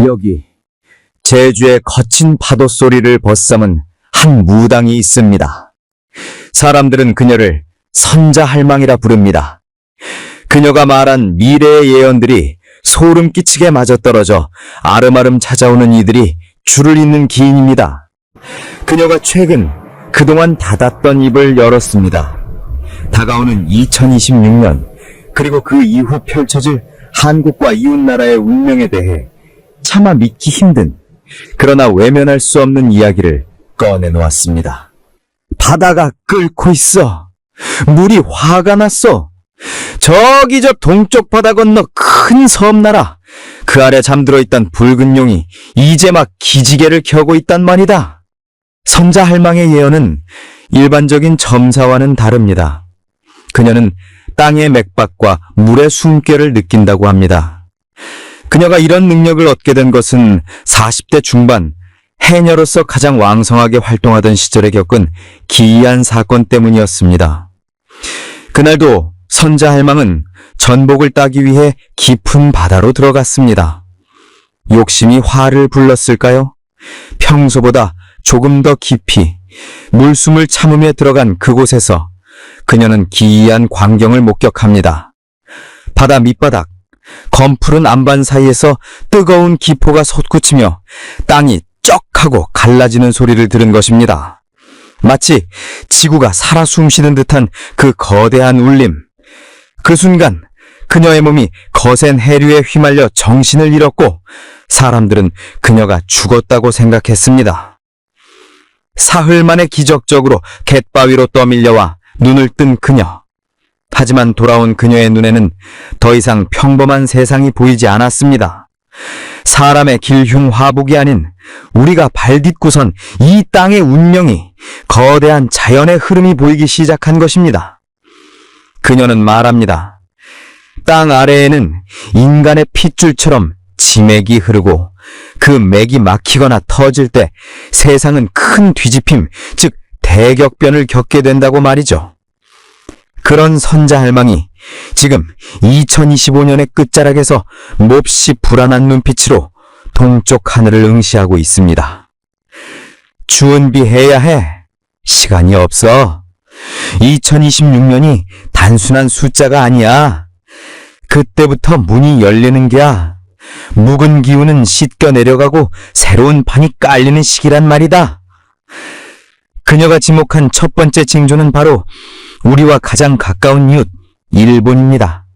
여기 제주의 거친 파도 소리를 벗삼은 한 무당이 있습니다. 사람들은 그녀를 선자할망이라 부릅니다. 그녀가 말한 미래의 예언들이 소름 끼치게 맞아떨어져 아름아름 찾아오는 이들이 줄을 잇는 기인입니다. 그녀가 최근 그동안 닫았던 입을 열었습니다. 다가오는 2026년 그리고 그 이후 펼쳐질 한국과 이웃나라의 운명에 대해 차마 믿기 힘든 그러나 외면할 수 없는 이야기를 꺼내놓았습니다. 바다가 끓고 있어. 물이 화가 났어. 저기 저 동쪽 바다 건너 큰 섬나라. 그 아래 잠들어 있던 붉은 용이 이제 막 기지개를 켜고 있단 말이다. 선자할망의 예언은 일반적인 점사와는 다릅니다. 그녀는 땅의 맥박과 물의 숨결을 느낀다고 합니다. 그녀가 이런 능력을 얻게 된 것은 40대 중반 해녀로서 가장 왕성하게 활동하던 시절에 겪은 기이한 사건 때문이었습니다. 그날도 선자할망은 전복을 따기 위해 깊은 바다로 들어갔습니다. 욕심이 화를 불렀을까요? 평소보다 조금 더 깊이 물숨을 참으며 들어간 그곳에서 그녀는 기이한 광경을 목격합니다. 바다 밑바닥, 검푸른 안반 사이에서 뜨거운 기포가 솟구치며 땅이 쩍 하고 갈라지는 소리를 들은 것입니다. 마치 지구가 살아 숨쉬는 듯한 그 거대한 울림. 그 순간 그녀의 몸이 거센 해류에 휘말려 정신을 잃었고 사람들은 그녀가 죽었다고 생각했습니다. 사흘 만에 기적적으로 갯바위로 떠밀려와 눈을 뜬 그녀. 하지만 돌아온 그녀의 눈에는 더 이상 평범한 세상이 보이지 않았습니다. 사람의 길흉화복이 아닌 우리가 발딛고선 이 땅의 운명이 거대한 자연의 흐름이 보이기 시작한 것입니다. 그녀는 말합니다. 땅 아래에는 인간의 핏줄처럼 지맥이 흐르고 그 맥이 막히거나 터질 때 세상은 큰 뒤집힘, 즉 대격변을 겪게 된다고 말이죠. 그런 선자할망이 지금 2025년의 끝자락에서 몹시 불안한 눈빛으로 동쪽 하늘을 응시하고 있습니다. 준비해야 해. 시간이 없어. 2026년이 단순한 숫자가 아니야. 그때부터 문이 열리는 게야. 묵은 기운은 씻겨 내려가고 새로운 판이 깔리는 시기란 말이다. 그녀가 지목한 첫 번째 징조는 바로 우리와 가장 가까운 이웃, 일본입니다.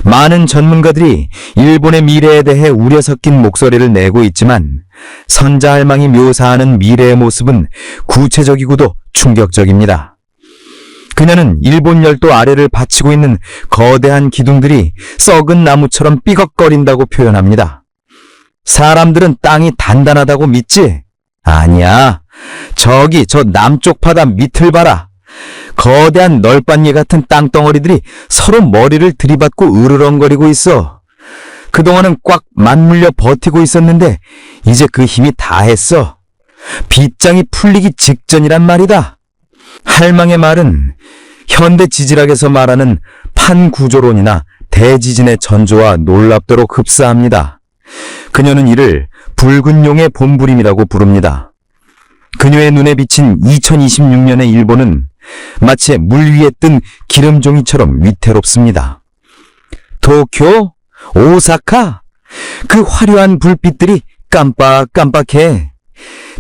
많은 전문가들이 일본의 미래에 대해 우려 섞인 목소리를 내고 있지만 선자할망이 묘사하는 미래의 모습은 구체적이고도 충격적입니다. 그녀는 일본 열도 아래를 받치고 있는 거대한 기둥들이 썩은 나무처럼 삐걱거린다고 표현합니다. 사람들은 땅이 단단하다고 믿지? 아니야. 저기 저 남쪽 바다 밑을 봐라. 거대한 널빤예 같은 땅덩어리들이 서로 머리를 들이받고 으르렁거리고 있어. 그동안은 꽉 맞물려 버티고 있었는데 이제 그 힘이 다했어. 빗장이 풀리기 직전이란 말이다. 할망의 말은 현대 지질학에서 말하는 판구조론이나 대지진의 전조와 놀랍도록 흡사합니다. 그녀는 이를 붉은 용의 본부림이라고 부릅니다. 그녀의 눈에 비친 2026년의 일본은 마치 물 위에 뜬 기름종이처럼 위태롭습니다. 도쿄, 오사카, 그 화려한 불빛들이 깜빡깜빡해.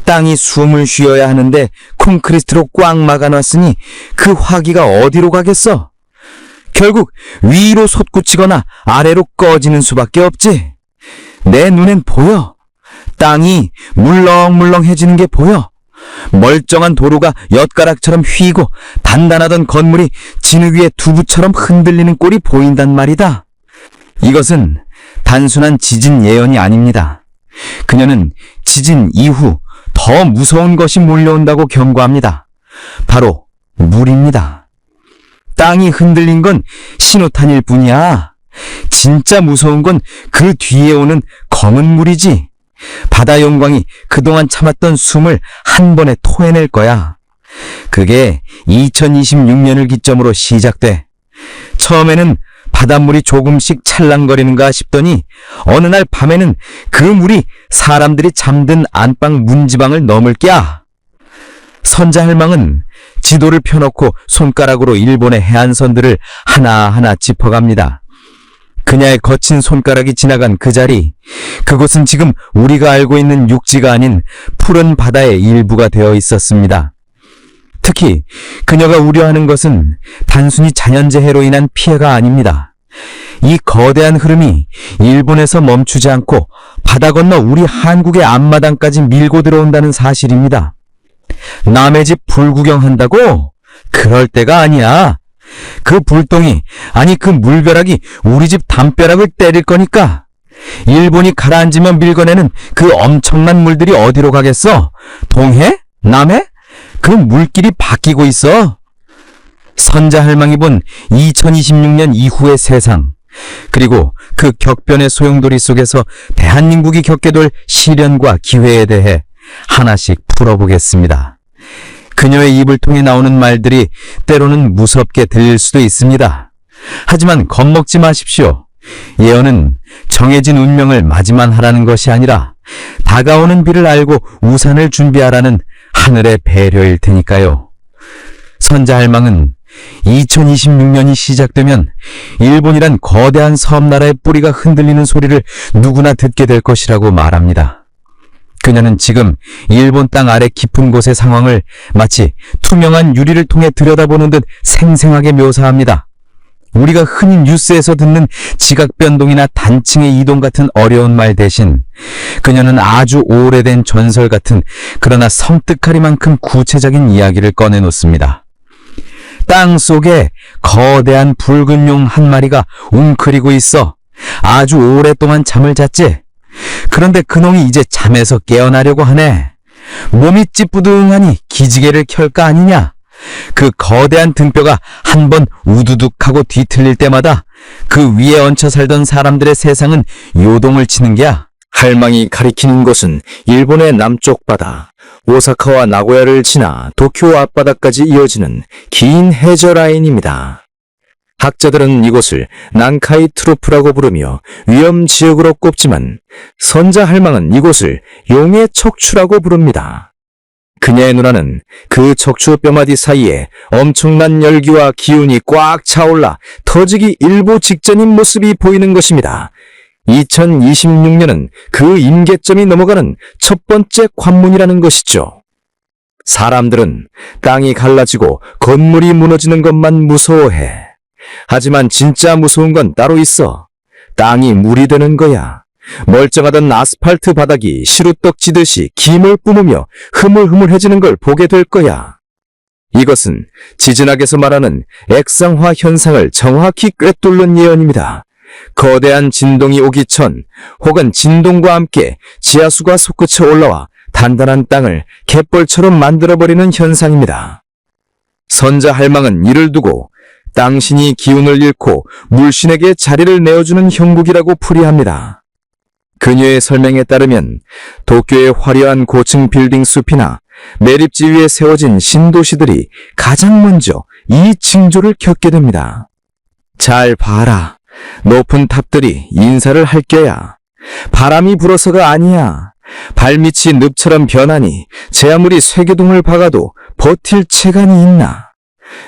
땅이 숨을 쉬어야 하는데 콘크리트로 꽉 막아놨으니 그 화기가 어디로 가겠어? 결국 위로 솟구치거나 아래로 꺼지는 수밖에 없지. 내 눈엔 보여. 땅이 물렁물렁해지는 게 보여. 멀쩡한 도로가 엿가락처럼 휘고 단단하던 건물이 진흙 위에 두부처럼 흔들리는 꼴이 보인단 말이다. 이것은 단순한 지진 예언이 아닙니다. 그녀는 지진 이후 더 무서운 것이 몰려온다고 경고합니다. 바로 물입니다. 땅이 흔들린 건 신호탄일 뿐이야. 진짜 무서운 건 그 뒤에 오는 검은 물이지. 바다 용광이 그동안 참았던 숨을 한 번에 토해낼 거야. 그게 2026년을 기점으로 시작돼. 처음에는 바닷물이 조금씩 찰랑거리는가 싶더니 어느 날 밤에는 그 물이 사람들이 잠든 안방 문지방을 넘을게야. 선자할망은 지도를 펴놓고 손가락으로 일본의 해안선들을 하나하나 짚어갑니다. 그녀의 거친 손가락이 지나간 그 자리, 그곳은 지금 우리가 알고 있는 육지가 아닌 푸른 바다의 일부가 되어 있었습니다. 특히 그녀가 우려하는 것은 단순히 자연재해로 인한 피해가 아닙니다. 이 거대한 흐름이 일본에서 멈추지 않고 바다 건너 우리 한국의 앞마당까지 밀고 들어온다는 사실입니다. 남의 집 불구경한다고? 그럴 때가 아니야. 그 불똥이, 아니 그 물벼락이 우리 집 담벼락을 때릴 거니까. 일본이 가라앉으면 밀어내는 그 엄청난 물들이 어디로 가겠어? 동해? 남해? 그 물길이 바뀌고 있어. 선자할망이 본 2026년 이후의 세상, 그리고 그 격변의 소용돌이 속에서 대한민국이 겪게 될 시련과 기회에 대해 하나씩 풀어보겠습니다. 그녀의 입을 통해 나오는 말들이 때로는 무섭게 들릴 수도 있습니다. 하지만 겁먹지 마십시오. 예언은 정해진 운명을 맞이만 하라는 것이 아니라 다가오는 비를 알고 우산을 준비하라는 하늘의 배려일 테니까요. 선자할망은 2026년이 시작되면 일본이란 거대한 섬나라의 뿌리가 흔들리는 소리를 누구나 듣게 될 것이라고 말합니다. 그녀는 지금 일본 땅 아래 깊은 곳의 상황을 마치 투명한 유리를 통해 들여다보는 듯 생생하게 묘사합니다. 우리가 흔히 뉴스에서 듣는 지각 변동이나 단층의 이동 같은 어려운 말 대신 그녀는 아주 오래된 전설 같은, 그러나 섬뜩하리만큼 구체적인 이야기를 꺼내놓습니다. 땅 속에 거대한 붉은 용 한 마리가 웅크리고 있어. 아주 오랫동안 잠을 잤지. 그런데 그놈이 이제 잠에서 깨어나려고 하네. 몸이 찌뿌둥하니 기지개를 켤까 아니냐. 그 거대한 등뼈가 한 번 우두둑하고 뒤틀릴 때마다 그 위에 얹혀 살던 사람들의 세상은 요동을 치는 게야. 할망이 가리키는 곳은 일본의 남쪽 바다, 오사카와 나고야를 지나 도쿄 앞바다까지 이어지는 긴 해저 라인입니다. 학자들은 이곳을 난카이 트로프라고 부르며 위험지역으로 꼽지만 선자할망은 이곳을 용의 척추라고 부릅니다. 그녀의 눈안은 그 척추 뼈마디 사이에 엄청난 열기와 기운이 꽉 차올라 터지기 일보 직전인 모습이 보이는 것입니다. 2026년은 그 임계점이 넘어가는 첫 번째 관문이라는 것이죠. 사람들은 땅이 갈라지고 건물이 무너지는 것만 무서워해. 하지만 진짜 무서운 건 따로 있어. 땅이 물이 되는 거야. 멀쩡하던 아스팔트 바닥이 시루떡 지듯이 김을 뿜으며 흐물흐물해지는 걸 보게 될 거야. 이것은 지진학에서 말하는 액상화 현상을 정확히 꿰뚫는 예언입니다. 거대한 진동이 오기 전 혹은 진동과 함께 지하수가 솟구쳐 올라와 단단한 땅을 갯벌처럼 만들어버리는 현상입니다. 선자할망은 이를 두고 당신이 기운을 잃고 물신에게 자리를 내어주는 형국이라고 풀이합니다. 그녀의 설명에 따르면 도쿄의 화려한 고층 빌딩 숲이나 매립지 위에 세워진 신도시들이 가장 먼저 이 징조를 겪게 됩니다. 잘 봐라. 높은 탑들이 인사를 할 껴야. 바람이 불어서가 아니야. 발밑이 늪처럼 변하니 제 아무리 쇠기둥을 박아도 버틸 체간이 있나.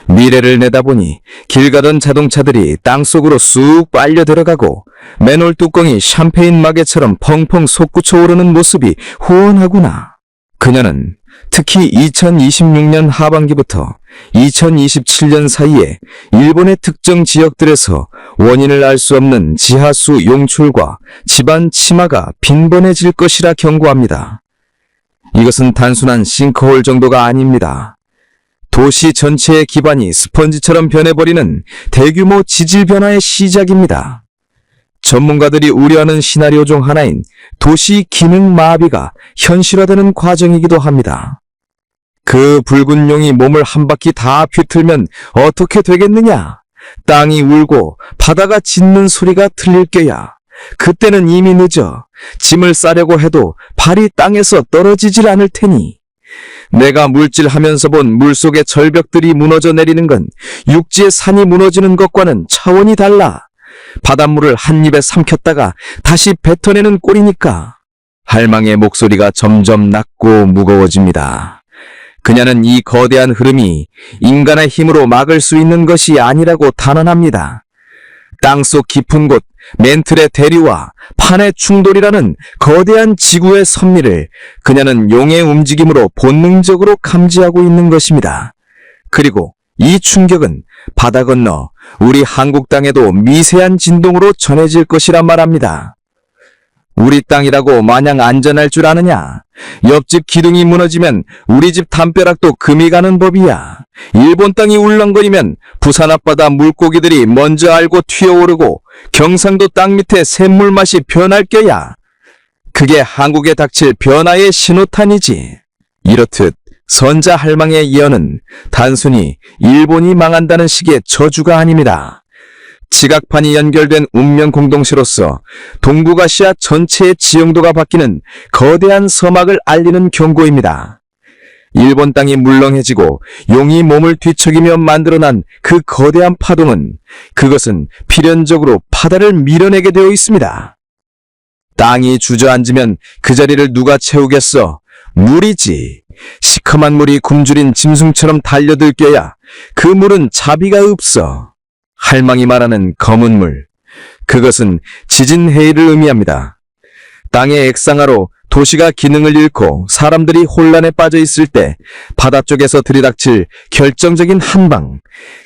미래를 내다보니 길 가던 자동차들이 땅속으로 쑥 빨려 들어가고 맨홀 뚜껑이 샴페인 마개처럼 펑펑 솟구쳐 오르는 모습이 호언하구나. 그녀는 특히 2026년 하반기부터 2027년 사이에 일본의 특정 지역들에서 원인을 알 수 없는 지하수 용출과 집안 침하가 빈번해질 것이라 경고합니다. 이것은 단순한 싱크홀 정도가 아닙니다. 도시 전체의 기반이 스펀지처럼 변해버리는 대규모 지질 변화의 시작입니다. 전문가들이 우려하는 시나리오 중 하나인 도시 기능 마비가 현실화되는 과정이기도 합니다. 그 붉은 용이 몸을 한 바퀴 다 휘틀면 어떻게 되겠느냐? 땅이 울고 바다가 짖는 소리가 들릴 게야. 그때는 이미 늦어. 짐을 싸려고 해도 발이 땅에서 떨어지질 않을 테니. 내가 물질하면서 본 물속의 절벽들이 무너져 내리는 건 육지의 산이 무너지는 것과는 차원이 달라. 바닷물을 한 입에 삼켰다가 다시 뱉어내는 꼴이니까 할망의 목소리가 점점 낮고 무거워집니다. 그녀는 이 거대한 흐름이 인간의 힘으로 막을 수 있는 것이 아니라고 단언합니다. 땅속 깊은 곳 멘틀의 대류와 판의 충돌이라는 거대한 지구의 섭리를 그녀는 용의 움직임으로 본능적으로 감지하고 있는 것입니다. 그리고 이 충격은 바다 건너 우리 한국 땅에도 미세한 진동으로 전해질 것이란 말합니다. 우리 땅이라고 마냥 안전할 줄 아느냐? 옆집 기둥이 무너지면 우리 집 담벼락도 금이 가는 법이야. 일본 땅이 울렁거리면 부산 앞바다 물고기들이 먼저 알고 튀어오르고 경상도 땅 밑에 샘물 맛이 변할 거야. 그게 한국에 닥칠 변화의 신호탄이지. 이렇듯 선자 할망의 예언은 단순히 일본이 망한다는 식의 저주가 아닙니다. 지각판이 연결된 운명 공동체로서 동북아시아 전체의 지형도가 바뀌는 거대한 서막을 알리는 경고입니다. 일본 땅이 물렁해지고 용이 몸을 뒤척이며 만들어난 그 거대한 파동은 그것은 필연적으로 바다를 밀어내게 되어 있습니다. 땅이 주저앉으면 그 자리를 누가 채우겠어? 물이지. 시커먼 물이 굶주린 짐승처럼 달려들껴야 그 물은 자비가 없어. 할망이 말하는 검은 물, 그것은 지진 해일을 의미합니다. 땅의 액상화로 도시가 기능을 잃고 사람들이 혼란에 빠져 있을 때 바다 쪽에서 들이닥칠 결정적인 한방,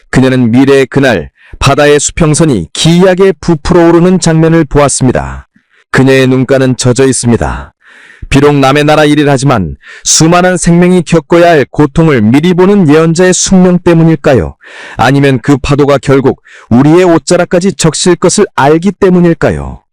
그녀는 미래의 그날 바다의 수평선이 기이하게 부풀어 오르는 장면을 보았습니다. 그녀의 눈가는 젖어 있습니다. 비록 남의 나라 일을 하지만 수많은 생명이 겪어야 할 고통을 미리 보는 예언자의 숙명 때문일까요? 아니면 그 파도가 결국 우리의 옷자락까지 적실 것을 알기 때문일까요?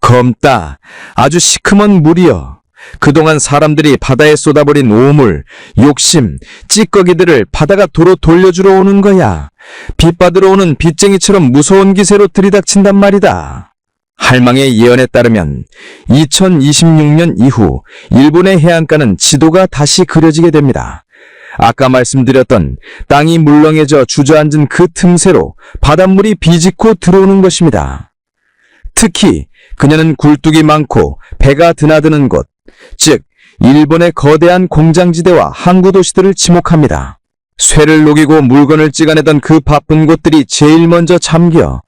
검다, 아주 시커먼 물이여. 그동안 사람들이 바다에 쏟아버린 오물, 욕심, 찌꺼기들을 바다가 도로 돌려주러 오는 거야. 빗받으러 오는 빚쟁이처럼 무서운 기세로 들이닥친단 말이다. 할망의 예언에 따르면 2026년 이후 일본의 해안가는 지도가 다시 그려지게 됩니다. 아까 말씀드렸던 땅이 물렁해져 주저앉은 그 틈새로 바닷물이 비집고 들어오는 것입니다. 특히 그녀는 굴뚝이 많고 배가 드나드는 곳, 즉 일본의 거대한 공장지대와 항구 도시들을 지목합니다. 쇠를 녹이고 물건을 찍어내던 그 바쁜 곳들이 제일 먼저 잠겨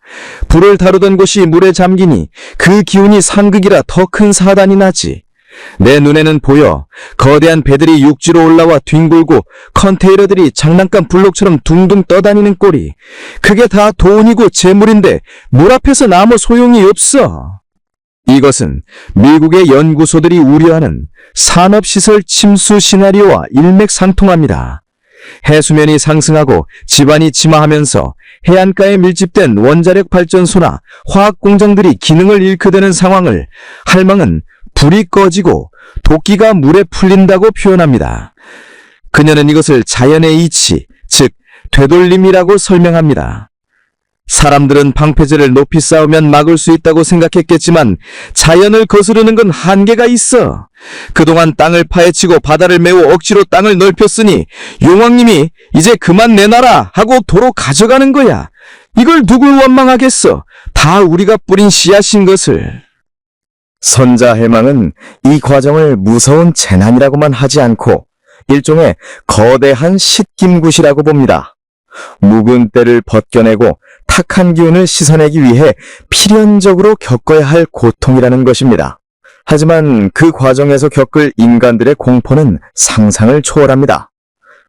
불을 다루던 곳이 물에 잠기니 그 기운이 상극이라 더 큰 사단이 나지. 내 눈에는 보여. 거대한 배들이 육지로 올라와 뒹굴고 컨테이너들이 장난감 블록처럼 둥둥 떠다니는 꼴이. 그게 다 돈이고 재물인데 물 앞에서 아무 소용이 없어. 이것은 미국의 연구소들이 우려하는 산업시설 침수 시나리오와 일맥상통합니다. 해수면이 상승하고 지반이 침하하면서 해안가에 밀집된 원자력 발전소나 화학 공장들이 기능을 잃게 되는 상황을 할망은 불이 꺼지고 도끼가 물에 풀린다고 표현합니다. 그녀는 이것을 자연의 이치, 즉 되돌림이라고 설명합니다. 사람들은 방패제를 높이 쌓으면 막을 수 있다고 생각했겠지만 자연을 거스르는 건 한계가 있어. 그동안 땅을 파헤치고 바다를 메워 억지로 땅을 넓혔으니 용왕님이 이제 그만 내놔라 하고 도로 가져가는 거야. 이걸 누굴 원망하겠어. 다 우리가 뿌린 씨앗인 것을. 선자 해망은 이 과정을 무서운 재난이라고만 하지 않고 일종의 거대한 싯김굿이라고 봅니다. 묵은 때를 벗겨내고 탁한 기운을 씻어내기 위해 필연적으로 겪어야 할 고통이라는 것입니다. 하지만 그 과정에서 겪을 인간들의 공포는 상상을 초월합니다.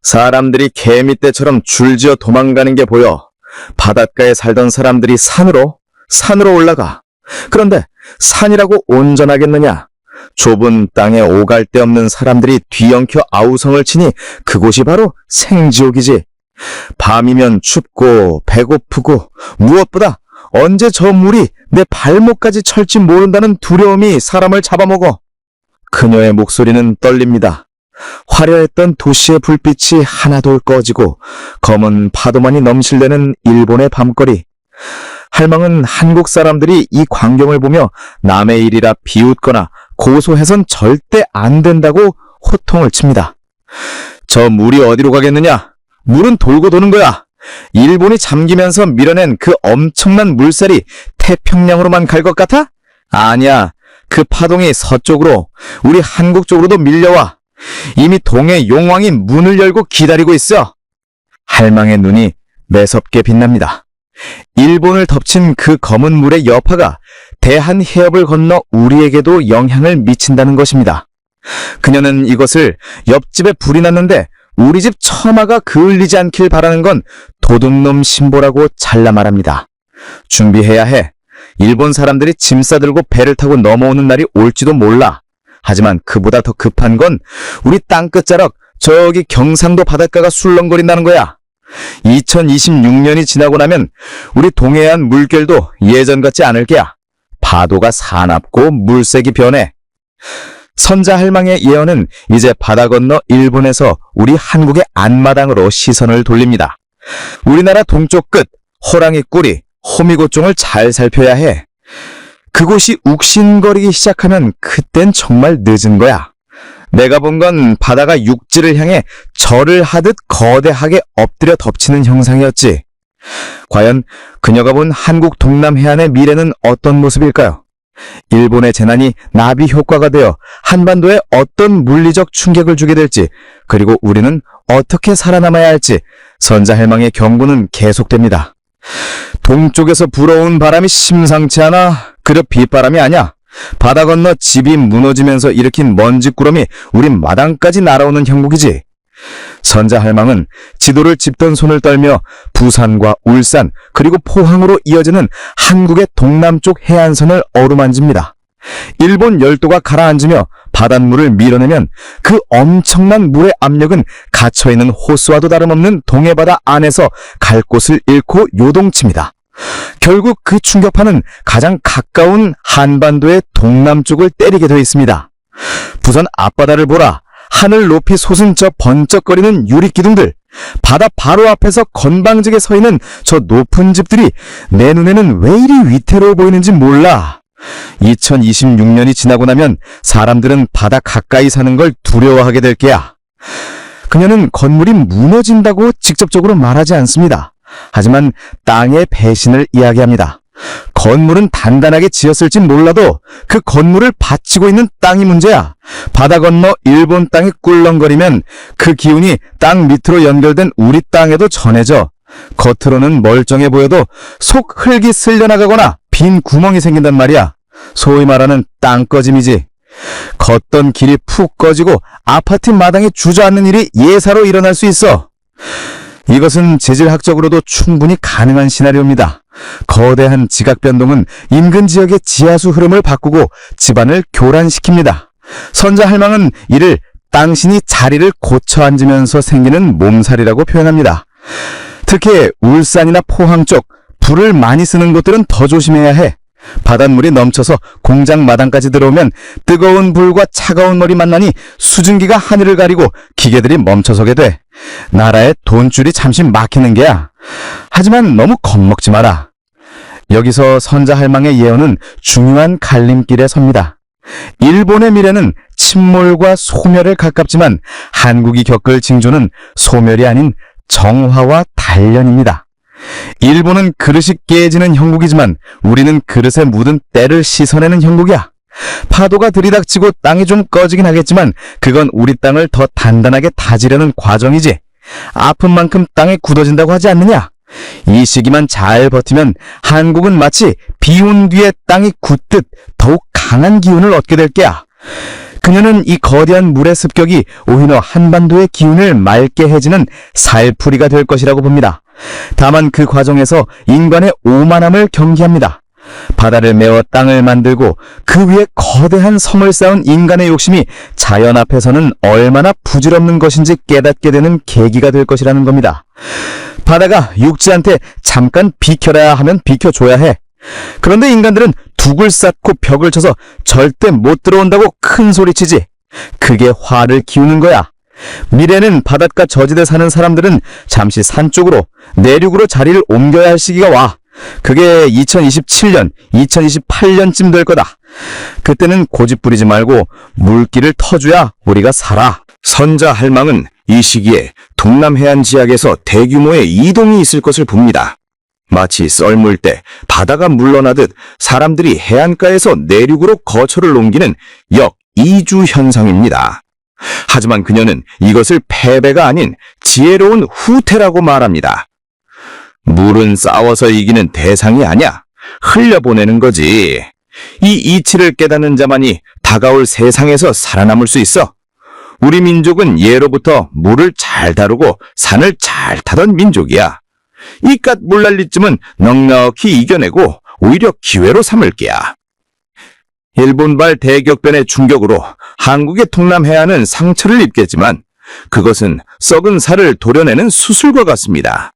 사람들이 개미떼처럼 줄지어 도망가는 게 보여. 바닷가에 살던 사람들이 산으로 올라가. 그런데 산이라고 온전하겠느냐? 좁은 땅에 오갈 데 없는 사람들이 뒤엉켜 아우성을 치니 그곳이 바로 생지옥이지. 밤이면 춥고 배고프고 무엇보다 언제 저 물이 내 발목까지 찰지 모른다는 두려움이 사람을 잡아먹어. 그녀의 목소리는 떨립니다. 화려했던 도시의 불빛이 하나둘 꺼지고 검은 파도만이 넘실대는 일본의 밤거리. 할망은 한국 사람들이 이 광경을 보며 남의 일이라 비웃거나 고소해선 절대 안 된다고 호통을 칩니다. 저 물이 어디로 가겠느냐? 물은 돌고 도는 거야. 일본이 잠기면서 밀어낸 그 엄청난 물살이 태평양으로만 갈 것 같아? 아니야. 그 파동이 서쪽으로, 우리 한국 쪽으로도 밀려와. 이미 동해 용왕이 문을 열고 기다리고 있어. 할망의 눈이 매섭게 빛납니다. 일본을 덮친 그 검은 물의 여파가 대한 해협을 건너 우리에게도 영향을 미친다는 것입니다. 그녀는 이것을 옆집에 불이 났는데 우리 집 처마가 그을리지 않길 바라는 건 도둑놈 신보라고 잘라 말합니다. 준비해야 해. 일본 사람들이 짐 싸들고 배를 타고 넘어오는 날이 올지도 몰라. 하지만 그보다 더 급한 건 우리 땅끝자락 저기 경상도 바닷가가 술렁거린다는 거야. 2026년이 지나고 나면 우리 동해안 물결도 예전 같지 않을 게야. 파도가 사납고 물색이 변해. 선자할망의 예언은 이제 바다 건너 일본에서 우리 한국의 앞마당으로 시선을 돌립니다. 우리나라 동쪽 끝 호랑이 꼬리 호미곶종을 잘 살펴야 해. 그곳이 욱신거리기 시작하면 그땐 정말 늦은 거야. 내가 본 건 바다가 육지를 향해 절을 하듯 거대하게 엎드려 덮치는 형상이었지. 과연 그녀가 본 한국 동남 해안의 미래는 어떤 모습일까요? 일본의 재난이 나비 효과가 되어 한반도에 어떤 물리적 충격을 주게 될지, 그리고 우리는 어떻게 살아남아야 할지 선자할망의 경고는 계속됩니다. 동쪽에서 불어온 바람이 심상치 않아. 그저 빗바람이 아니야. 바다 건너 집이 무너지면서 일으킨 먼지구름이 우리 마당까지 날아오는 형국이지. 선자할망은 지도를 짚던 손을 떨며 부산과 울산 그리고 포항으로 이어지는 한국의 동남쪽 해안선을 어루만집니다. 일본 열도가 가라앉으며 바닷물을 밀어내면 그 엄청난 물의 압력은 갇혀있는 호수와도 다름없는 동해바다 안에서 갈 곳을 잃고 요동칩니다. 결국 그 충격파는 가장 가까운 한반도의 동남쪽을 때리게 되어 있습니다. 부산 앞바다를 보라. 하늘 높이 솟은 저 번쩍거리는 유리기둥들, 바다 바로 앞에서 건방지게 서 있는 저 높은 집들이 내 눈에는 왜 이리 위태로워 보이는지 몰라. 2026년이 지나고 나면 사람들은 바다 가까이 사는 걸 두려워하게 될 게야. 그녀는 건물이 무너진다고 직접적으로 말하지 않습니다. 하지만 땅의 배신을 이야기합니다. 건물은 단단하게 지었을진 몰라도 그 건물을 받치고 있는 땅이 문제야. 바다 건너 일본 땅이 꿀렁거리면 그 기운이 땅 밑으로 연결된 우리 땅에도 전해져 겉으로는 멀쩡해 보여도 속 흙이 쓸려나가거나 빈 구멍이 생긴단 말이야. 소위 말하는 땅꺼짐이지. 걷던 길이 푹 꺼지고 아파트 마당에 주저앉는 일이 예사로 일어날 수 있어. 이것은 재질학적으로도 충분히 가능한 시나리오입니다. 거대한 지각 변동은 인근 지역의 지하수 흐름을 바꾸고 집안을 교란시킵니다. 선자할망은 이를 당신이 자리를 고쳐 앉으면서 생기는 몸살이라고 표현합니다. 특히 울산이나 포항 쪽 불을 많이 쓰는 곳들은 더 조심해야 해. 바닷물이 넘쳐서 공장 마당까지 들어오면 뜨거운 불과 차가운 물이 만나니 수증기가 하늘을 가리고 기계들이 멈춰서게 돼. 나라의 돈줄이 잠시 막히는 게야. 하지만 너무 겁먹지 마라. 여기서 선자할망의 예언은 중요한 갈림길에 섭니다. 일본의 미래는 침몰과 소멸에 가깝지만 한국이 겪을 징조는 소멸이 아닌 정화와 단련입니다. 일본은 그릇이 깨지는 형국이지만 우리는 그릇에 묻은 때를 씻어내는 형국이야. 파도가 들이닥치고 땅이 좀 꺼지긴 하겠지만 그건 우리 땅을 더 단단하게 다지려는 과정이지. 아픈 만큼 땅에 굳어진다고 하지 않느냐? 이 시기만 잘 버티면 한국은 마치 비온 뒤에 땅이 굳듯 더욱 강한 기운을 얻게 될 게야. 그녀는 이 거대한 물의 습격이 오히려 한반도의 기운을 맑게 해지는 살풀이가 될 것이라고 봅니다. 다만 그 과정에서 인간의 오만함을 경계합니다. 바다를 메워 땅을 만들고 그 위에 거대한 성을 쌓은 인간의 욕심이 자연 앞에서는 얼마나 부질없는 것인지 깨닫게 되는 계기가 될 것이라는 겁니다. 바다가 육지한테 잠깐 비켜라 하면 비켜줘야 해. 그런데 인간들은 둑을 쌓고 벽을 쳐서 절대 못 들어온다고 큰 소리치지. 그게 화를 키우는 거야. 미래는 바닷가 저지대 사는 사람들은 잠시 산 쪽으로 내륙으로 자리를 옮겨야 할 시기가 와. 그게 2027년, 2028년쯤 될 거다. 그때는 고집 부리지 말고 물길을 터줘야 우리가 살아. 선자할망은 이 시기에 동남해안 지역에서 대규모의 이동이 있을 것을 봅니다. 마치 썰물 때 바다가 물러나듯 사람들이 해안가에서 내륙으로 거처를 옮기는 역이주 현상입니다. 하지만 그녀는 이것을 패배가 아닌 지혜로운 후퇴라고 말합니다. 물은 싸워서 이기는 대상이 아니야. 흘려보내는 거지. 이 이치를 깨닫는 자만이 다가올 세상에서 살아남을 수 있어. 우리 민족은 예로부터 물을 잘 다루고 산을 잘 타던 민족이야. 이깟 물난리쯤은 넉넉히 이겨내고 오히려 기회로 삼을 게야. 일본발 대격변의 충격으로 한국의 동남해안은 상처를 입겠지만 그것은 썩은 살을 도려내는 수술과 같습니다.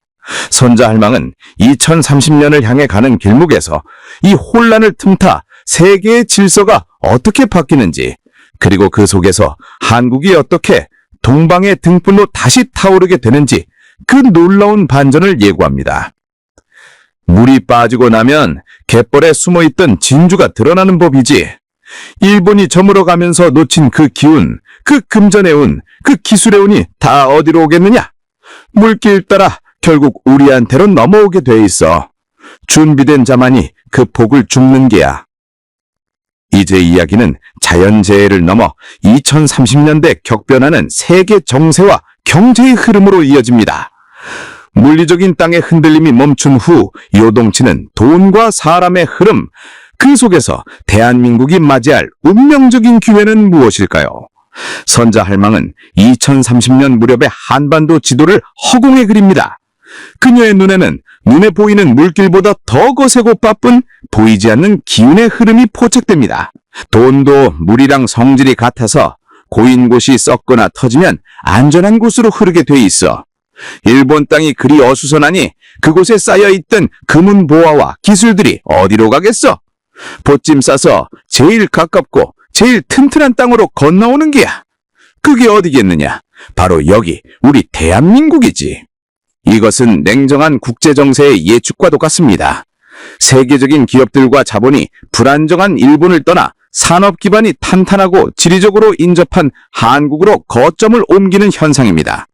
선자할망은 2030년을 향해 가는 길목에서 이 혼란을 틈타 세계의 질서가 어떻게 바뀌는지, 그리고 그 속에서 한국이 어떻게 동방의 등불로 다시 타오르게 되는지 그 놀라운 반전을 예고합니다. 물이 빠지고 나면 갯벌에 숨어있던 진주가 드러나는 법이지. 일본이 저물어가면서 놓친 그 기운, 그 금전의 운, 그 기술의 운이 다 어디로 오겠느냐? 물길 따라 결국 우리한테로 넘어오게 돼 있어. 준비된 자만이 그 복을 줍는 게야. 이제 이야기는 자연재해를 넘어 2030년대 격변하는 세계 정세와 경제의 흐름으로 이어집니다. 물리적인 땅의 흔들림이 멈춘 후 요동치는 돈과 사람의 흐름, 그 속에서 대한민국이 맞이할 운명적인 기회는 무엇일까요? 선자할망은 2030년 무렵의 한반도 지도를 허공에 그립니다. 그녀의 눈에는 눈에 보이는 물길보다 더 거세고 바쁜 보이지 않는 기운의 흐름이 포착됩니다. 돈도 물이랑 성질이 같아서 고인 곳이 썩거나 터지면 안전한 곳으로 흐르게 돼 있어. 일본 땅이 그리 어수선하니 그곳에 쌓여있던 금은 보화와 기술들이 어디로 가겠어? 보찜 싸서 제일 가깝고 제일 튼튼한 땅으로 건너오는 게야. 그게 어디겠느냐? 바로 여기 우리 대한민국이지. 이것은 냉정한 국제정세의 예측과도 같습니다. 세계적인 기업들과 자본이 불안정한 일본을 떠나 산업 기반이 탄탄하고 지리적으로 인접한 한국으로 거점을 옮기는 현상입니다.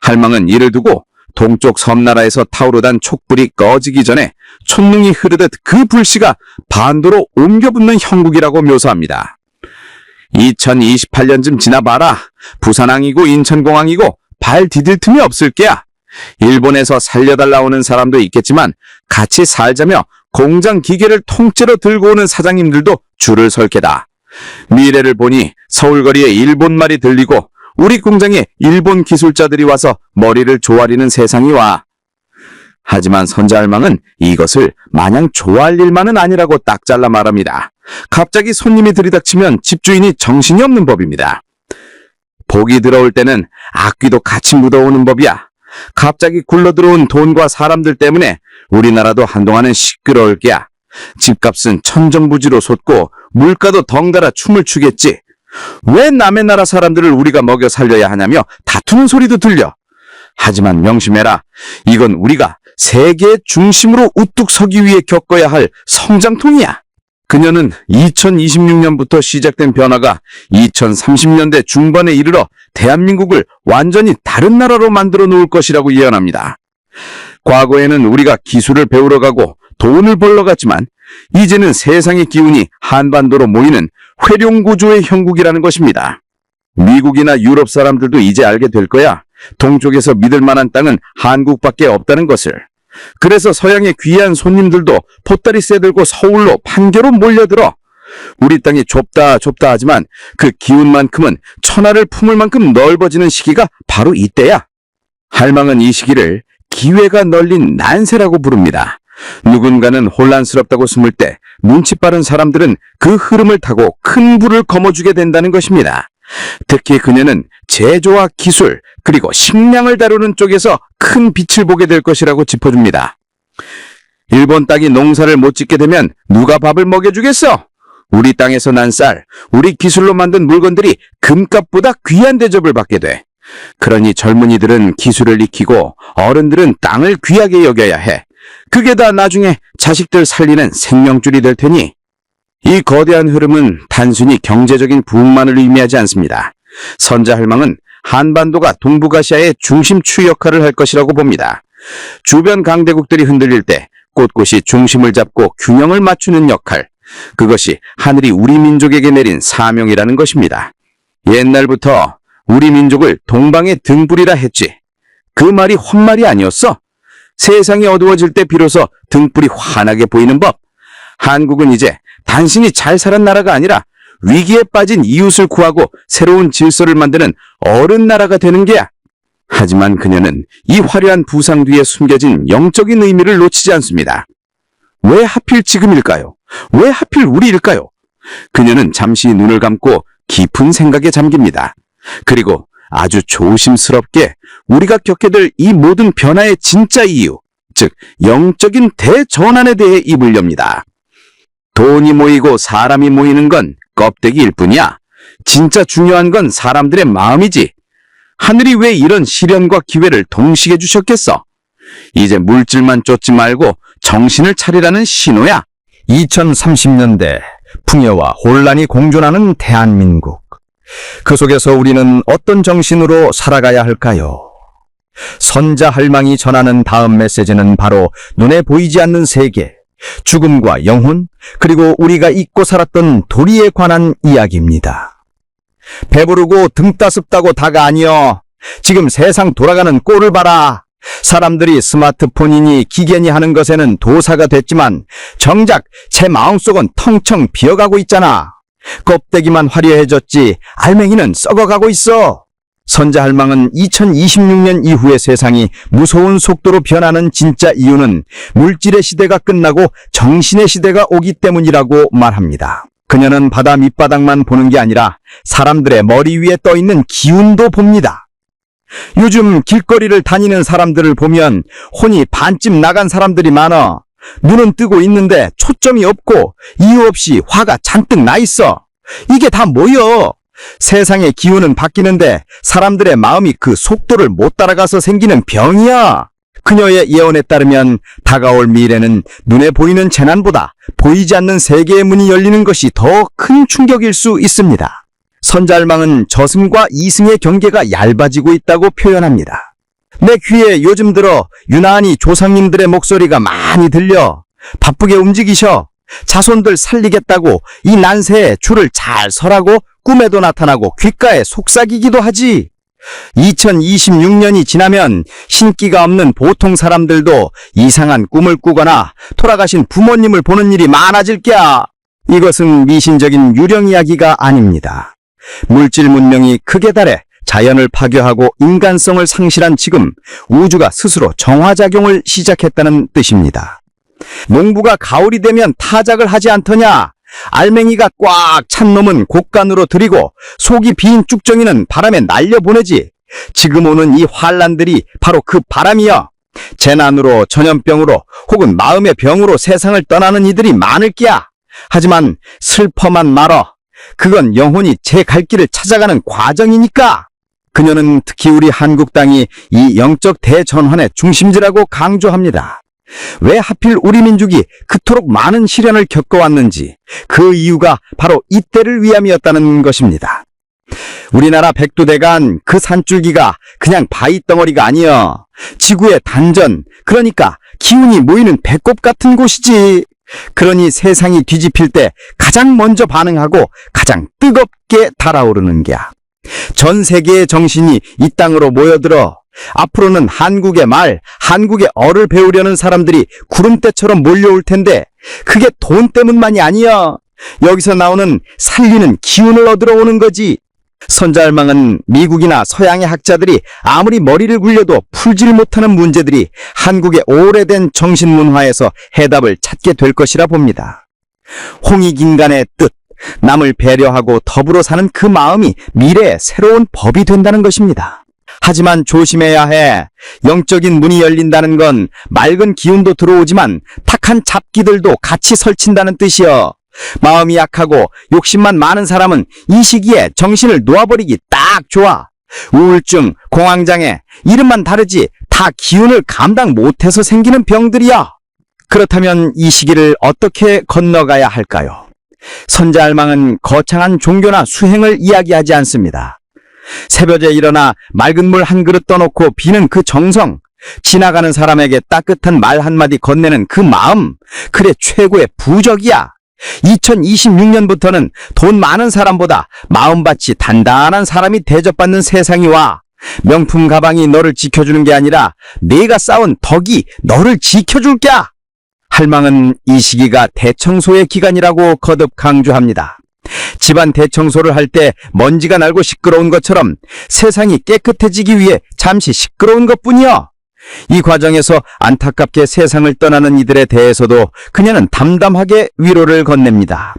할망은 이를 두고 동쪽 섬나라에서 타오르던 촛불이 꺼지기 전에 촛능이 흐르듯 그 불씨가 반도로 옮겨붙는 형국이라고 묘사합니다. 2028년쯤 지나봐라. 부산항이고 인천공항이고 발 디딜 틈이 없을 게야. 일본에서 살려달라 오는 사람도 있겠지만 같이 살자며 공장 기계를 통째로 들고 오는 사장님들도 줄을 설 게다. 미래를 보니 서울거리에 일본말이 들리고 우리 공장에 일본 기술자들이 와서 머리를 조아리는 세상이 와. 하지만 선자할망은 이것을 마냥 좋아할 일만은 아니라고 딱 잘라 말합니다. 갑자기 손님이 들이닥치면 집주인이 정신이 없는 법입니다. 복이 들어올 때는 악귀도 같이 묻어오는 법이야. 갑자기 굴러들어온 돈과 사람들 때문에 우리나라도 한동안은 시끄러울 게야. 집값은 천정부지로 솟고 물가도 덩달아 춤을 추겠지. 왜 남의 나라 사람들을 우리가 먹여 살려야 하냐며 다투는 소리도 들려. 하지만 명심해라. 이건 우리가 세계의 중심으로 우뚝 서기 위해 겪어야 할 성장통이야. 그녀는 2026년부터 시작된 변화가 2030년대 중반에 이르러 대한민국을 완전히 다른 나라로 만들어 놓을 것이라고 예언합니다. 과거에는 우리가 기술을 배우러 가고 돈을 벌러 갔지만 이제는 세상의 기운이 한반도로 모이는 회룡구조의 형국이라는 것입니다. 미국이나 유럽 사람들도 이제 알게 될 거야. 동쪽에서 믿을 만한 땅은 한국밖에 없다는 것을. 그래서 서양의 귀한 손님들도 보따리 쇠들고 서울로 판교로 몰려들어. 우리 땅이 좁다 하지만 그 기운만큼은 천하를 품을 만큼 넓어지는 시기가 바로 이때야. 할망은 이 시기를 기회가 널린 난세라고 부릅니다. 누군가는 혼란스럽다고 숨을 때 눈치 빠른 사람들은 그 흐름을 타고 큰 부를 거머쥐게 된다는 것입니다. 특히 그녀는 제조와 기술 그리고 식량을 다루는 쪽에서 큰 빛을 보게 될 것이라고 짚어줍니다. 일본 땅이 농사를 못 짓게 되면 누가 밥을 먹여주겠어? 우리 땅에서 난 쌀, 우리 기술로 만든 물건들이 금값보다 귀한 대접을 받게 돼. 그러니 젊은이들은 기술을 익히고 어른들은 땅을 귀하게 여겨야 해. 그게 다 나중에 자식들 살리는 생명줄이 될 테니. 이 거대한 흐름은 단순히 경제적인 부흥만을 의미하지 않습니다. 선자할망은 한반도가 동북아시아의 중심추 역할을 할 것이라고 봅니다. 주변 강대국들이 흔들릴 때 꼿꼿이 중심을 잡고 균형을 맞추는 역할, 그것이 하늘이 우리 민족에게 내린 사명이라는 것입니다. 옛날부터 우리 민족을 동방의 등불이라 했지. 그 말이 헛말이 아니었어. 세상이 어두워질 때 비로소 등불이 환하게 보이는 법. 한국은 이제 단순히 잘 사는 나라가 아니라 위기에 빠진 이웃을 구하고 새로운 질서를 만드는 어른 나라가 되는 게야. 하지만 그녀는 이 화려한 부상 뒤에 숨겨진 영적인 의미를 놓치지 않습니다. 왜 하필 지금일까요? 왜 하필 우리일까요? 그녀는 잠시 눈을 감고 깊은 생각에 잠깁니다. 그리고 아주 조심스럽게 우리가 겪게 될 이 모든 변화의 진짜 이유, 즉 영적인 대전환에 대해 입을 엽니다. 돈이 모이고 사람이 모이는 건 껍데기일 뿐이야. 진짜 중요한 건 사람들의 마음이지. 하늘이 왜 이런 시련과 기회를 동시에 주셨겠어? 이제 물질만 쫓지 말고 정신을 차리라는 신호야. 2030년대 풍요와 혼란이 공존하는 대한민국. 그 속에서 우리는 어떤 정신으로 살아가야 할까요? 선자 할망이 전하는 다음 메시지는 바로 눈에 보이지 않는 세계, 죽음과 영혼, 그리고 우리가 잊고 살았던 도리에 관한 이야기입니다. 배부르고 등 따숩다고 다가 아니여. 지금 세상 돌아가는 꼴을 봐라. 사람들이 스마트폰이니 기계니 하는 것에는 도사가 됐지만 정작 제 마음속은 텅텅 비어가고 있잖아. 껍데기만 화려해졌지 알맹이는 썩어가고 있어. 선자할망은 2026년 이후의 세상이 무서운 속도로 변하는 진짜 이유는 물질의 시대가 끝나고 정신의 시대가 오기 때문이라고 말합니다. 그녀는 바다 밑바닥만 보는 게 아니라 사람들의 머리 위에 떠있는 기운도 봅니다. 요즘 길거리를 다니는 사람들을 보면 혼이 반쯤 나간 사람들이 많아. 눈은 뜨고 있는데 초점이 없고 이유 없이 화가 잔뜩 나 있어. 이게 다 뭐여? 세상의 기운은 바뀌는데 사람들의 마음이 그 속도를 못 따라가서 생기는 병이야. 그녀의 예언에 따르면 다가올 미래는 눈에 보이는 재난보다 보이지 않는 세계의 문이 열리는 것이 더 큰 충격일 수 있습니다. 선자할망은 저승과 이승의 경계가 얇아지고 있다고 표현합니다. 내 귀에 요즘 들어 유난히 조상님들의 목소리가 많이 들려. 바쁘게 움직이셔. 자손들 살리겠다고 이 난세에 줄을 잘 서라고 꿈에도 나타나고 귓가에 속삭이기도 하지. 2026년이 지나면 신기가 없는 보통 사람들도 이상한 꿈을 꾸거나 돌아가신 부모님을 보는 일이 많아질 게야. 이것은 미신적인 유령 이야기가 아닙니다. 물질 문명이 크게 달해 자연을 파괴하고 인간성을 상실한 지금 우주가 스스로 정화작용을 시작했다는 뜻입니다. 농부가 가을이 되면 타작을 하지 않더냐? 알맹이가 꽉 찬 놈은 곡간으로 들이고 속이 빈 쭉정이는 바람에 날려보내지. 지금 오는 이 환란들이 바로 그 바람이여. 재난으로, 전염병으로 혹은 마음의 병으로 세상을 떠나는 이들이 많을 게야. 하지만 슬퍼만 말어. 그건 영혼이 제 갈 길을 찾아가는 과정이니까. 그녀는 특히 우리 한국 땅이 이 영적 대전환의 중심지라고 강조합니다. 왜 하필 우리 민족이 그토록 많은 시련을 겪어왔는지 그 이유가 바로 이때를 위함이었다는 것입니다. 우리나라 백두대간 그 산줄기가 그냥 바위덩어리가 아니여. 지구의 단전, 그러니까 기운이 모이는 배꼽 같은 곳이지. 그러니 세상이 뒤집힐 때 가장 먼저 반응하고 가장 뜨겁게 달아오르는 게야. 전 세계의 정신이 이 땅으로 모여들어 앞으로는 한국의 말, 한국의 어를 배우려는 사람들이 구름대처럼 몰려올 텐데 그게 돈 때문만이 아니야. 여기서 나오는 살리는 기운을 얻으러 오는 거지. 선자할망은 미국이나 서양의 학자들이 아무리 머리를 굴려도 풀질 못하는 문제들이 한국의 오래된 정신문화에서 해답을 찾게 될 것이라 봅니다. 홍익인간의 뜻, 남을 배려하고 더불어 사는 그 마음이 미래의 새로운 법이 된다는 것입니다. 하지만 조심해야 해. 영적인 문이 열린다는 건 맑은 기운도 들어오지만 탁한 잡기들도 같이 설친다는 뜻이여. 마음이 약하고 욕심만 많은 사람은 이 시기에 정신을 놓아버리기 딱 좋아. 우울증, 공황장애, 이름만 다르지 다 기운을 감당 못해서 생기는 병들이야. 그렇다면 이 시기를 어떻게 건너가야 할까요? 선자할망은 거창한 종교나 수행을 이야기하지 않습니다. 새벽에 일어나 맑은 물 한 그릇 떠놓고 비는 그 정성, 지나가는 사람에게 따뜻한 말 한마디 건네는 그 마음, 그래 최고의 부적이야. 2026년부터는 돈 많은 사람보다 마음밭이 단단한 사람이 대접받는 세상이 와. 명품 가방이 너를 지켜주는 게 아니라 내가 쌓은 덕이 너를 지켜줄 꺄. 할망은 이 시기가 대청소의 기간이라고 거듭 강조합니다. 집안 대청소를 할 때 먼지가 날고 시끄러운 것처럼 세상이 깨끗해지기 위해 잠시 시끄러운 것뿐이여. 이 과정에서 안타깝게 세상을 떠나는 이들에 대해서도 그녀는 담담하게 위로를 건넵니다.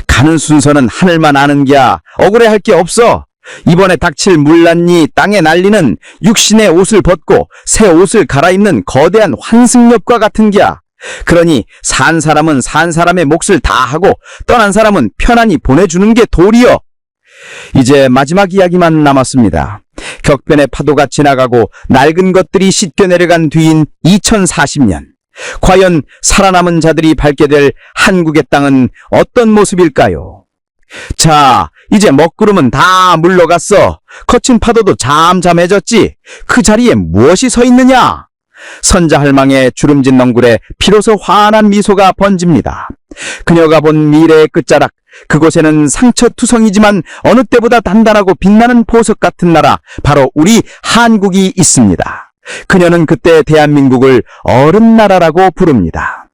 가는 순서는 하늘만 아는 꺄. 억울해할 게 없어. 이번에 닥칠 물난리 땅에 날리는 육신의 옷을 벗고 새 옷을 갈아입는 거대한 환승엽과 같은 꺄. 그러니 산 사람은 산 사람의 몫을 다 하고 떠난 사람은 편안히 보내주는 게 도리여. 이제 마지막 이야기만 남았습니다. 격변의 파도가 지나가고 낡은 것들이 씻겨 내려간 뒤인 2040년. 과연 살아남은 자들이 밟게 될 한국의 땅은 어떤 모습일까요? 자, 이제 먹구름은 다 물러갔어. 거친 파도도 잠잠해졌지. 그 자리에 무엇이 서 있느냐? 선자할망의 주름진 넝굴에 비로소 환한 미소가 번집니다. 그녀가 본 미래의 끝자락, 그곳에는 상처투성이지만 어느 때보다 단단하고 빛나는 보석 같은 나라, 바로 우리 한국이 있습니다. 그녀는 그때 대한민국을 얼음나라라고 부릅니다.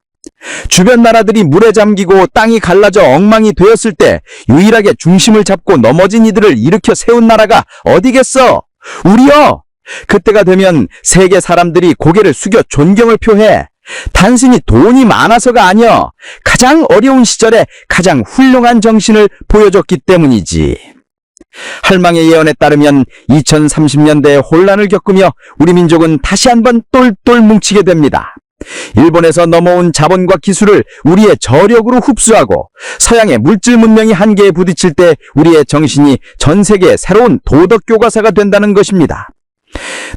주변 나라들이 물에 잠기고 땅이 갈라져 엉망이 되었을 때 유일하게 중심을 잡고 넘어진 이들을 일으켜 세운 나라가 어디겠어? 우리여! 그때가 되면 세계 사람들이 고개를 숙여 존경을 표해. 단순히 돈이 많아서가 아니여. 가장 어려운 시절에 가장 훌륭한 정신을 보여줬기 때문이지. 할망의 예언에 따르면 2030년대에 혼란을 겪으며 우리 민족은 다시 한번 똘똘 뭉치게 됩니다. 일본에서 넘어온 자본과 기술을 우리의 저력으로 흡수하고 서양의 물질 문명이 한계에 부딪힐 때 우리의 정신이 전 세계의 새로운 도덕 교과서가 된다는 것입니다.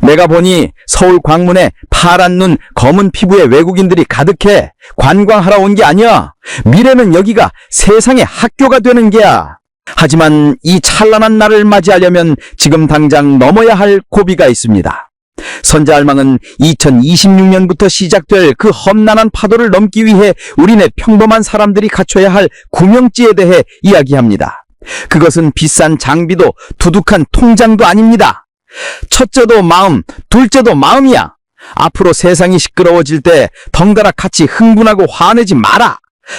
내가 보니 서울 광문에 파란 눈, 검은 피부의 외국인들이 가득해. 관광하러 온 게 아니야. 미래는 여기가 세상의 학교가 되는 게야. 하지만 이 찬란한 날을 맞이하려면 지금 당장 넘어야 할 고비가 있습니다. 선자할망은 2026년부터 시작될 그 험난한 파도를 넘기 위해 우리네 평범한 사람들이 갖춰야 할 구명지에 대해 이야기합니다. 그것은 비싼 장비도 두둑한 통장도 아닙니다. 첫째도 마음, 둘째도 마음이야. 앞으로 세상이 시끄러워질 때 덩달아 같이 흥분하고 화내지 마라.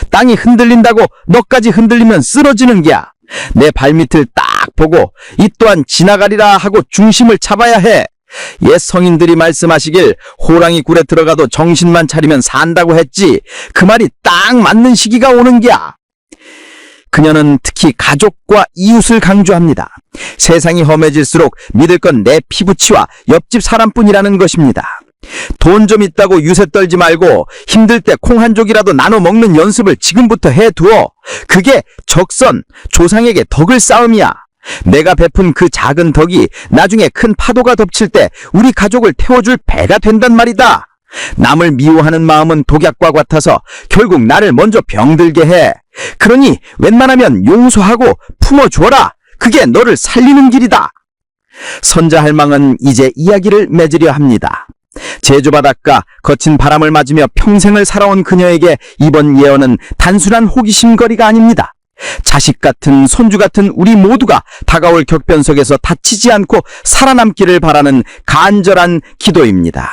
땅이 흔들린다고 너까지 흔들리면 쓰러지는 게야. 내 발밑을 딱 보고 이 또한 지나가리라 하고 중심을 잡아야 해. 옛 성인들이 말씀하시길 호랑이 굴에 들어가도 정신만 차리면 산다고 했지. 그 말이 딱 맞는 시기가 오는 게야. 그녀는 특히 가족과 이웃을 강조합니다. 세상이 험해질수록 믿을 건 내 피부치와 옆집 사람뿐이라는 것입니다. 돈 좀 있다고 유세 떨지 말고 힘들 때 콩 한 쪽이라도 나눠 먹는 연습을 지금부터 해두어. 그게 적선, 조상에게 덕을 쌓음이야. 내가 베푼 그 작은 덕이 나중에 큰 파도가 덮칠 때 우리 가족을 태워줄 배가 된단 말이다. 남을 미워하는 마음은 독약과 같아서 결국 나를 먼저 병들게 해. 그러니 웬만하면 용서하고 품어주어라. 그게 너를 살리는 길이다. 선자할망은 이제 이야기를 맺으려 합니다. 제주바닷가 거친 바람을 맞으며 평생을 살아온 그녀에게 이번 예언은 단순한 호기심거리가 아닙니다. 자식 같은 손주 같은 우리 모두가 다가올 격변 속에서 다치지 않고 살아남기를 바라는 간절한 기도입니다.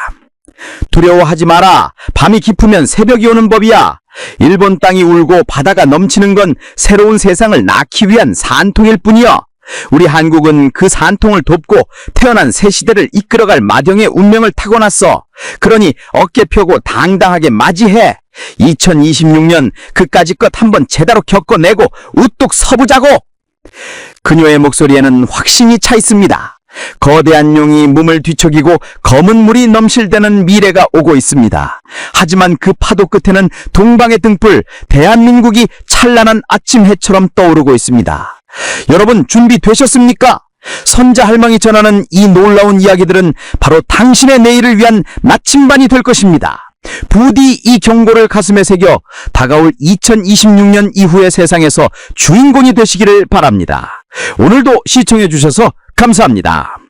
두려워하지 마라. 밤이 깊으면 새벽이 오는 법이야. 일본 땅이 울고 바다가 넘치는 건 새로운 세상을 낳기 위한 산통일 뿐이여. 우리 한국은 그 산통을 돕고 태어난 새 시대를 이끌어갈 마병의 운명을 타고났어. 그러니 어깨 펴고 당당하게 맞이해. 2026년 그까짓 것 한번 제대로 겪어내고 우뚝 서보자고. 그녀의 목소리에는 확신이 차 있습니다. 거대한 용이 몸을 뒤척이고 검은 물이 넘실대는 미래가 오고 있습니다. 하지만 그 파도 끝에는 동방의 등불, 대한민국이 찬란한 아침 해처럼 떠오르고 있습니다. 여러분 준비되셨습니까? 선자할망이 전하는 이 놀라운 이야기들은 바로 당신의 내일을 위한 나침반이 될 것입니다. 부디 이 경고를 가슴에 새겨 다가올 2026년 이후의 세상에서 주인공이 되시기를 바랍니다. 오늘도 시청해 주셔서 감사합니다.